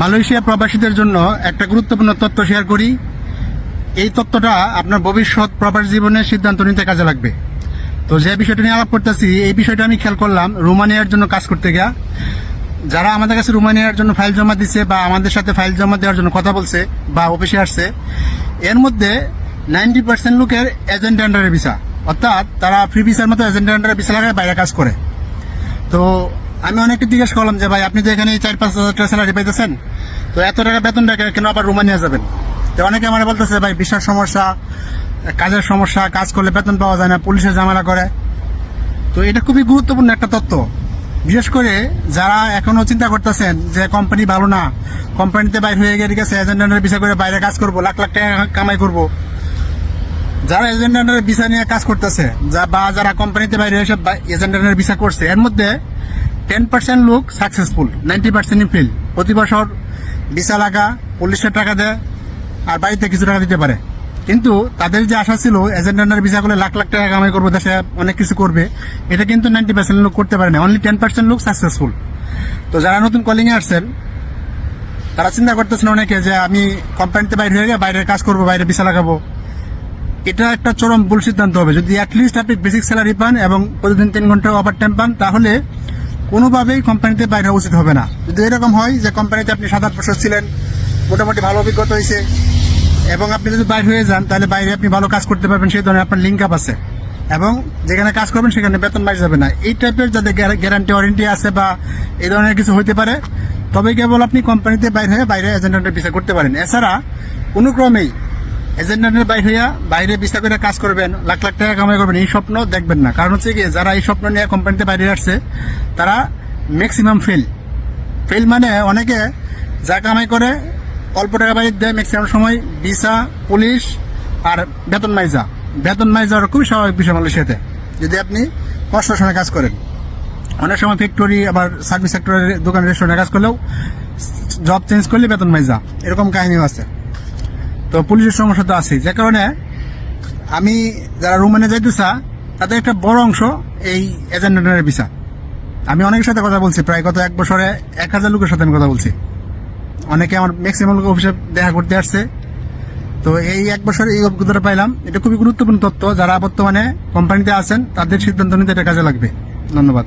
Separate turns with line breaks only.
Malaysia প্রবাসীদের জন্য একটা গুরুত্বপূর্ণ তথ্য শেয়ার করি। এই তথ্যটা আপনার ভবিষ্যৎ প্রবাসী জীবনের সিদ্ধান্ত নিতে কাজে লাগবে। তো যে বিষয়টা নিয়ে আলাপ করতেছি, এই বিষয়টা আমি খেয়াল করলাম রোমানিয়ার জন্য কাজ করতে গিয়া। যারা আমাদের কাছে রোমানিয়ার জন্য ফাইল জমা দিচ্ছে বা আমাদের সাথে ফাইল জমা দেওয়ার জন্য কথা বলছে বা অফিসে আসছে, এর মধ্যে 90% লোকের এজেন্ট আন্ডারের ভিসা, অর্থাৎ তারা ফ্রি ভিসার মতো এজেন্ট আন্ডারের ভিসা লাগায় বাইরে কাজ করে। তো আমি অনেককে জিজ্ঞেস করলাম যে ভাই, আপনি তো এখানে 4-5 হাজার টাকা স্যালারি পাইতেছেন, তো এত টাকা বেতন টাকা কেন আবার রোমানিয়া যাবেন? তো অনেকে আমার বলতেছে ভাই, ভিসার সমস্যা, কাজের সমস্যা, কাজ করলে বেতন পাওয়া যায় না, পুলিশের ঝামেলা করে। তো এটা খুবই গুরুত্বপূর্ণ একটা তথ্য, বিশেষ করে যারা এখনো চিন্তা করতেছেন যে কোম্পানি ভালো না, কোম্পানিতে বাইরে হয়ে গেছে এজেন্ট আন্ডারের ভিসা করে বাইরে কাজ করবো, লাখ লাখ টাকা কামাই করবো। যারা এজেন্ট আন্ডারের ভিসা নিয়ে কাজ করতেছে বা যারা কোম্পানিতে বাইরে এসে এজেন্ট আন্ডারের ভিসা করছে, এর মধ্যে 10% লোক সাকসেসফুল, 90% ফেল। প্রতি বছর ভিসা লাগা, পুলিশের টাকা দেয় আর বাড়িতে কিছু টাকা দিতে পারে। কিন্তু তাদের যে আশা ছিল এজেন্ট আন্ডার ভিসা করলে লাখ লাখ টাকা কামাই করবো, দেশে অনেক কিছু করবে, এটা কিন্তু 90% লোক করতে পারে না। অনলি 10% লোক সাকসেসফুল। তো যারা নতুন কলিং এ আসছেন, তারা চিন্তা করতেছেন অনেকে যে আমি কোম্পানিতে বাইরে হয়ে গিয়ে বাইরে কাজ করবো, বাইরে ভিসা লাগাবো। এটা একটা চরম ভুল সিদ্ধান্ত হবে। যদি অ্যাটলিস্ট আপনি বেসিক স্যালারি পান এবং প্রতিদিন 3 ঘন্টা ওভার টাইম পান, তাহলে কোনোভাবেই কোম্পানিতে বাইরে উচিত হবে না। যদি এরকম হয় যে কোম্পানিতে আপনি 7-8 বছর ছিলেন, মোটামুটি ভালো অভিজ্ঞতা হয়েছে, এবং আপনি যদি বাইরে হয়ে যান, তাহলে বাইরে আপনি ভালো কাজ করতে পারবেন, সেই ধরনের আপনার লিঙ্ক আপ আছে, এবং যেখানে কাজ করবেন সেখানে বেতন বাড়ি যাবে না। এই টাইপের যাদের গ্যারান্টি ওয়ারেন্টি আছে বা এই ধরনের কিছু হইতে পারে, তবে কেবল আপনি কোম্পানিতে বাইরে হয়ে বাইরে এজেন্ট আন্ডার ভিসা করতে পারেন। এছাড়া কোনো ক্রমেই এজেন্ট আন্ডার বাইরে হইয়া বাইরে ভিসা করে কাজ করবেন, লাখ লাখ টাকা কামাই করবেন, এই স্বপ্ন দেখবেন না। কারণ হচ্ছে কি, যারা এই স্বপ্ন নিয়ে কোম্পানিতে বাইরে আসছে, তারা ম্যাক্সিমাম ফেল মানে অনেকে যা কামাই করে অল্প টাকা বাইরে দেয়, ম্যাক্সিমাম সময় ভিসা, পুলিশ আর বেতন মাইজা খুবই স্বাভাবিক বিষয় মালয়েশিয়াতে, যদি আপনি কষ্টের সময় কাজ করেন। অনেক সময় ফ্যাক্টরি আবার সার্ভিস সেক্টরের দোকান রেস্টুরেন্টে কাজ করলেও জব চেঞ্জ করলে বেতন মাইজা, এরকম কাহিনীও আছে। তো পুলিশের সমস্যা তো আছে, যে কারণে আমি যারা রোমানিয়া যাইতেছা, তাদের একটা বড় অংশ এই এজেন্ট আন্ডারের ভিসা। আমি অনেকের সাথে কথা বলছি, প্রায় গত 1 বছরে 1000 লোকের সাথে আমি কথা বলছি। অনেকে আমার ম্যাক্সিমাম লোক অফিসে দেখা করতে আসছে। তো এই 1 বছরে এই অভিজ্ঞতাটা পাইলাম। এটা খুবই গুরুত্বপূর্ণ তথ্য। যারা বর্তমানে কোম্পানিতে আছেন, তাদের সিদ্ধান্ত নিতে এটা কাজে লাগবে। ধন্যবাদ।